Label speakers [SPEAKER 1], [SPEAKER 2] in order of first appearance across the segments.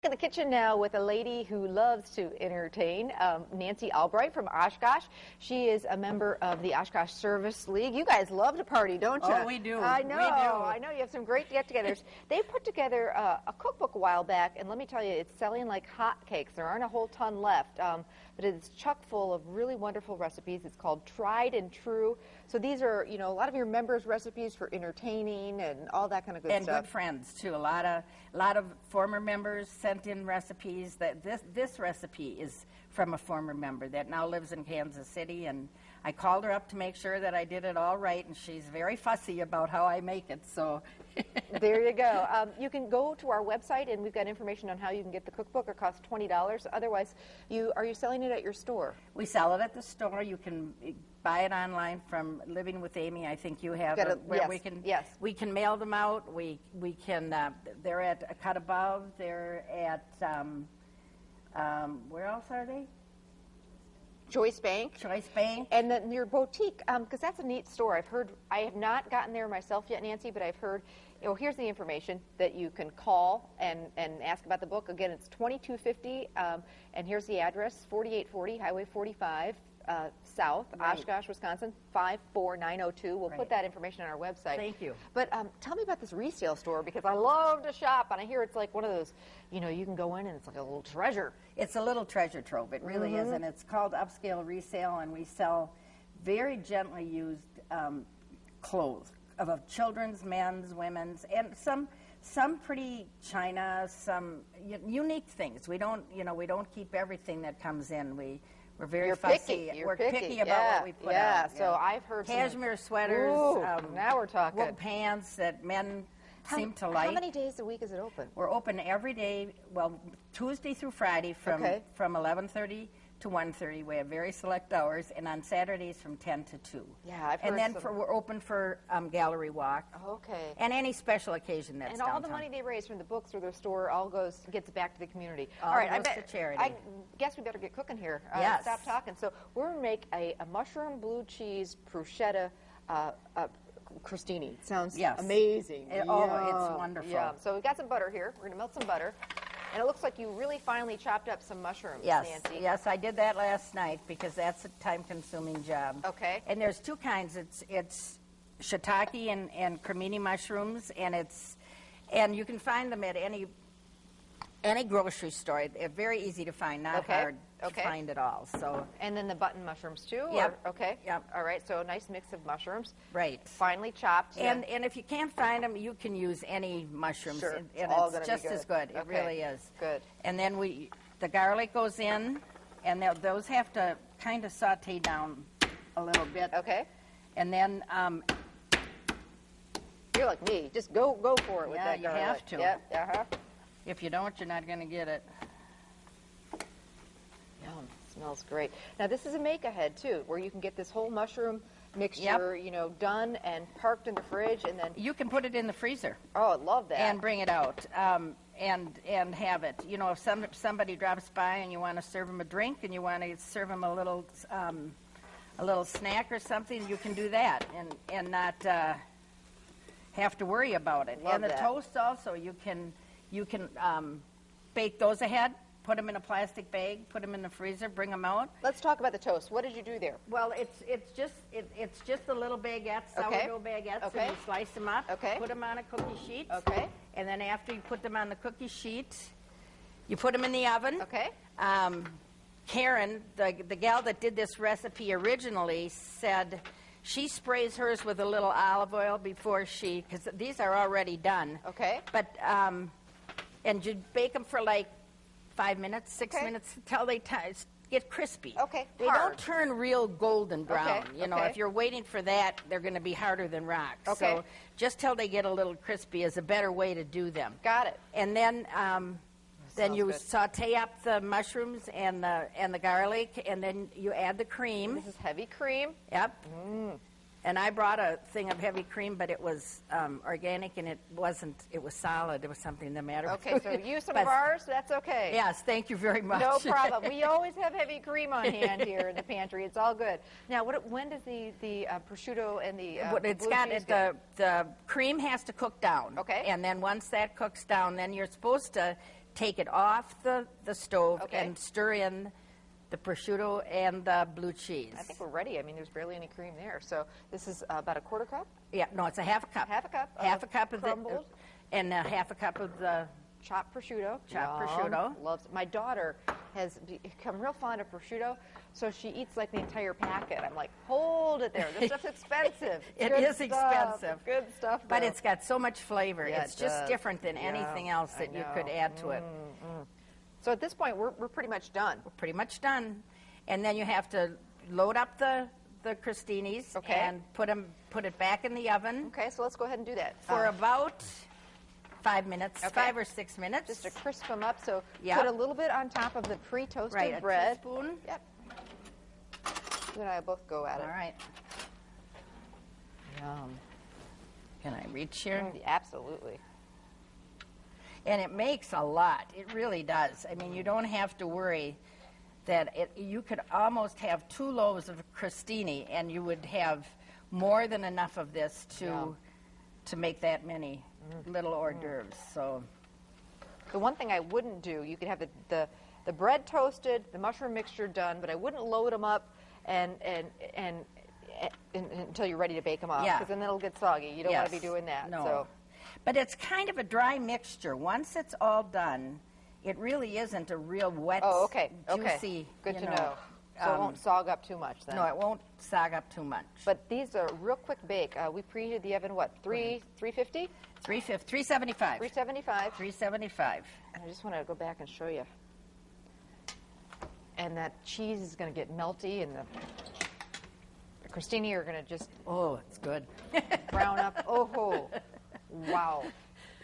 [SPEAKER 1] in the kitchen now with a lady who loves to entertain, Nancy Albright from Oshkosh. She is a member of the Oshkosh Service League. You guys love to party, don't you?
[SPEAKER 2] Oh, we do.
[SPEAKER 1] I know.
[SPEAKER 2] We do.
[SPEAKER 1] I know. You have some great get-togethers. They put together a cookbook a while back, and let me tell you, it's selling like hotcakes. There aren't a whole ton left, but it's chock full of really wonderful recipes. It's called Tried and True. So these are, you know, a lot of your members' recipes for entertaining and all that kind of good stuff.
[SPEAKER 2] And good friends too. A lot of former members sent in recipes. That this recipe is from a former member that now lives in Kansas City, and I called her up to make sure that I did it all right, and she's very fussy about how I make it. So
[SPEAKER 1] there you go. You can go to our website, and we've got information on how you can get the cookbook. It costs $20. Otherwise, are you selling it at your store?
[SPEAKER 2] We sell it at the store. You can buy it online from Living with Amy. I think you have it where
[SPEAKER 1] yes,
[SPEAKER 2] we can mail them out. We can. They're at A Cut Above. They're at where else are they?
[SPEAKER 1] Choice Bank.
[SPEAKER 2] Choice Bank.
[SPEAKER 1] And then your boutique, because that's a neat store. I have not gotten there myself yet, Nancy, but I've heard, you know, here's the information that you can call and ask about the book. Again, it's 2250, and here's the address, 4840 Highway 45 South,
[SPEAKER 2] right.
[SPEAKER 1] Oshkosh, Wisconsin, 54902. We'll
[SPEAKER 2] right.
[SPEAKER 1] put that information on our website.
[SPEAKER 2] Thank you.
[SPEAKER 1] But tell me about this resale store, because I love to shop, and I hear it's like one of those, you know, you can go in and it's like a little treasure.
[SPEAKER 2] It's a little treasure trove. It really is, and it's called Upscale Resale, and we sell very gently used clothes of children's, men's, women's, and some pretty china, some unique things. We don't keep everything that comes in. We're very fussy.
[SPEAKER 1] Picky.
[SPEAKER 2] We're picky about what we put out.
[SPEAKER 1] Yeah, so I've heard
[SPEAKER 2] cashmere sweaters.
[SPEAKER 1] Now we're talking.
[SPEAKER 2] Wool pants that men seem to like.
[SPEAKER 1] How many days a week is it open?
[SPEAKER 2] We're open every day. Well, Tuesday through Friday from 11:30 to 1:30. We have very select hours, and on Saturdays from 10 to 2.
[SPEAKER 1] Yeah, I've heard.
[SPEAKER 2] And then we're open for gallery walk.
[SPEAKER 1] Okay.
[SPEAKER 2] And any special occasion that's
[SPEAKER 1] downtown. And all the money they raise from the books or their store all gets back to the community. All
[SPEAKER 2] right, I bet to charity.
[SPEAKER 1] I guess we better get cooking here.
[SPEAKER 2] Yes.
[SPEAKER 1] Stop talking. So we're gonna make a mushroom blue cheese bruschetta crostini. Sounds amazing.
[SPEAKER 2] It's wonderful.
[SPEAKER 1] Yeah. So we've got some butter here. We're gonna melt some butter. And it looks like you really finely chopped up some mushrooms, Nancy.
[SPEAKER 2] Yes, I did that last night because that's a time-consuming job.
[SPEAKER 1] Okay.
[SPEAKER 2] And there's two kinds. It's shiitake and cremini mushrooms, and you can find them at any grocery store. They're very easy to find, not hard to find at all. So.
[SPEAKER 1] And then the button mushrooms too?
[SPEAKER 2] Yep.
[SPEAKER 1] Okay.
[SPEAKER 2] Yep.
[SPEAKER 1] All right, so a nice mix of mushrooms.
[SPEAKER 2] Right.
[SPEAKER 1] Finely chopped.
[SPEAKER 2] And if you can't find them, you can use any mushrooms.
[SPEAKER 1] Sure.
[SPEAKER 2] And
[SPEAKER 1] it's
[SPEAKER 2] just as good. It really is.
[SPEAKER 1] Good.
[SPEAKER 2] And then the garlic goes in, and those have to kind of saute down a little bit.
[SPEAKER 1] Okay.
[SPEAKER 2] And then
[SPEAKER 1] you're like me. Just go for it with that garlic.
[SPEAKER 2] Yeah, you have to.
[SPEAKER 1] Yep.
[SPEAKER 2] If you don't, you're not going to get it.
[SPEAKER 1] Yum. Smells great. Now, this is a make-ahead, too, where you can get this whole mushroom mixture, done and parked in the fridge, and then...
[SPEAKER 2] You can put it in the freezer.
[SPEAKER 1] Oh, I love that.
[SPEAKER 2] And bring it out, and have it. You know, if somebody drops by and you want to serve them a drink and you want to serve them a little snack or something, you can do that and not have to worry about it.
[SPEAKER 1] Love
[SPEAKER 2] and the
[SPEAKER 1] that.
[SPEAKER 2] toast also, you can bake those ahead, put them in a plastic bag, put them in the freezer, bring them out.
[SPEAKER 1] Let's talk about the toast. What did you do there?
[SPEAKER 2] Well, it's just the little baguettes, sourdough baguettes, and you slice them up, put them on a cookie sheet, and then after you put them on the cookie sheet, you put them in the oven.
[SPEAKER 1] Okay.
[SPEAKER 2] Karen, the gal that did this recipe originally, said she sprays hers with a little olive oil before because these are already done.
[SPEAKER 1] Okay.
[SPEAKER 2] But and you bake them for like 5 minutes, 6 minutes until they get crispy.
[SPEAKER 1] Okay.
[SPEAKER 2] They don't turn real golden brown. You know,
[SPEAKER 1] okay.
[SPEAKER 2] if you're waiting for that, they're going to be harder than rocks.
[SPEAKER 1] Okay.
[SPEAKER 2] So just till they get a little crispy is a better way to do them.
[SPEAKER 1] Got it.
[SPEAKER 2] And then you
[SPEAKER 1] good.
[SPEAKER 2] saute up the mushrooms and the garlic, and then you add the cream.
[SPEAKER 1] This is heavy cream.
[SPEAKER 2] Yep. And I brought a thing of heavy cream, but it was organic, and it wasn't. It was solid. There was something the matter.
[SPEAKER 1] Okay, so use some of ours. That's okay.
[SPEAKER 2] Yes, thank you very much.
[SPEAKER 1] No problem. We always have heavy cream on hand here in the pantry. It's all good. Now, when does the prosciutto and the
[SPEAKER 2] it's got the cream has to cook down.
[SPEAKER 1] Okay.
[SPEAKER 2] And then once that cooks down, then you're supposed to take it off the stove
[SPEAKER 1] Okay.
[SPEAKER 2] and stir in the prosciutto and the blue cheese.
[SPEAKER 1] I think we're ready. I mean, there's barely any cream there. So this is about a quarter cup?
[SPEAKER 2] Yeah, no, it's a half a cup.
[SPEAKER 1] Half a cup
[SPEAKER 2] Half
[SPEAKER 1] of
[SPEAKER 2] a cup of
[SPEAKER 1] crumbled.
[SPEAKER 2] and a half a cup of the
[SPEAKER 1] Chopped prosciutto.
[SPEAKER 2] Chopped
[SPEAKER 1] Yum.
[SPEAKER 2] prosciutto.
[SPEAKER 1] Loves it. My daughter has become real fond of prosciutto, so she eats like the entire packet. I'm like, hold it there. This stuff's expensive.
[SPEAKER 2] It
[SPEAKER 1] Good
[SPEAKER 2] is
[SPEAKER 1] stuff.
[SPEAKER 2] expensive.
[SPEAKER 1] Good stuff,
[SPEAKER 2] But
[SPEAKER 1] though.
[SPEAKER 2] it's got so much flavor.
[SPEAKER 1] Yeah,
[SPEAKER 2] It's
[SPEAKER 1] it
[SPEAKER 2] just
[SPEAKER 1] does.
[SPEAKER 2] different than
[SPEAKER 1] Yeah,
[SPEAKER 2] anything else that
[SPEAKER 1] I
[SPEAKER 2] you could
[SPEAKER 1] know.
[SPEAKER 2] add to it.
[SPEAKER 1] So at this point, we're pretty much done.
[SPEAKER 2] We're pretty much done. And then you have to load up the crostinis
[SPEAKER 1] Okay.
[SPEAKER 2] and put it back in the oven
[SPEAKER 1] Okay, so let's go ahead and do that.
[SPEAKER 2] for about 5 minutes,
[SPEAKER 1] Okay.
[SPEAKER 2] 5 or 6 minutes.
[SPEAKER 1] Just to crisp them up. So
[SPEAKER 2] Yeah.
[SPEAKER 1] put a little bit on top of the pre-toasted
[SPEAKER 2] right,
[SPEAKER 1] bread.
[SPEAKER 2] a teaspoon.
[SPEAKER 1] Yep. You and I both go at it.
[SPEAKER 2] All right.
[SPEAKER 1] Yum.
[SPEAKER 2] Can I reach here?
[SPEAKER 1] Absolutely.
[SPEAKER 2] And it makes a lot. It really does. I mean, you don't have to worry that you could almost have 2 loaves of crostini, and you would have more than enough of this to make that many little hors d'oeuvres. So
[SPEAKER 1] The one thing I wouldn't do, you could have the bread toasted, the mushroom mixture done, but I wouldn't load them up and until you're ready to bake them up,
[SPEAKER 2] Yeah.
[SPEAKER 1] because then it'll get soggy. You don't want to be
[SPEAKER 2] Yes.
[SPEAKER 1] doing that.
[SPEAKER 2] No.
[SPEAKER 1] So
[SPEAKER 2] But it's kind of a dry mixture. Once it's all done, it really isn't a real wet,
[SPEAKER 1] okay.
[SPEAKER 2] juicy.
[SPEAKER 1] Good
[SPEAKER 2] you
[SPEAKER 1] to know. So it won't sog up too much then.
[SPEAKER 2] No, it won't sog up too much.
[SPEAKER 1] But these are real quick bake. We preheated the oven, what, 350?
[SPEAKER 2] 375.
[SPEAKER 1] 375.
[SPEAKER 2] 375.
[SPEAKER 1] And I just want to go back and show you. And that cheese is going to get melty, and the crostini are going to just
[SPEAKER 2] Oh, it's good.
[SPEAKER 1] brown up. Oh, wow.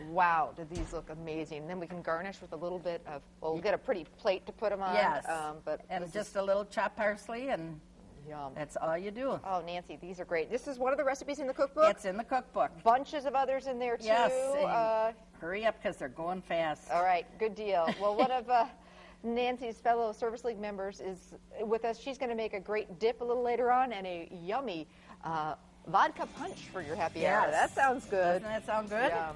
[SPEAKER 1] Wow, do these look amazing. Then we can garnish with a little bit of, well, we'll get a pretty plate to put them on.
[SPEAKER 2] Yes.
[SPEAKER 1] But
[SPEAKER 2] And
[SPEAKER 1] this
[SPEAKER 2] just a little chopped parsley, and
[SPEAKER 1] is yum.
[SPEAKER 2] that's all you do.
[SPEAKER 1] Oh, Nancy, these are great. This is one of the recipes in the cookbook.
[SPEAKER 2] It's in the cookbook.
[SPEAKER 1] Bunches of others in there, too.
[SPEAKER 2] Yes. And hurry up, because they're going fast.
[SPEAKER 1] All right, good deal. Well, one of Nancy's fellow Service League members is with us. She's going to make a great dip a little later on and a yummy vodka punch for your happy hour.
[SPEAKER 2] Yes.
[SPEAKER 1] That sounds good.
[SPEAKER 2] Doesn't that sound good?
[SPEAKER 1] Yum.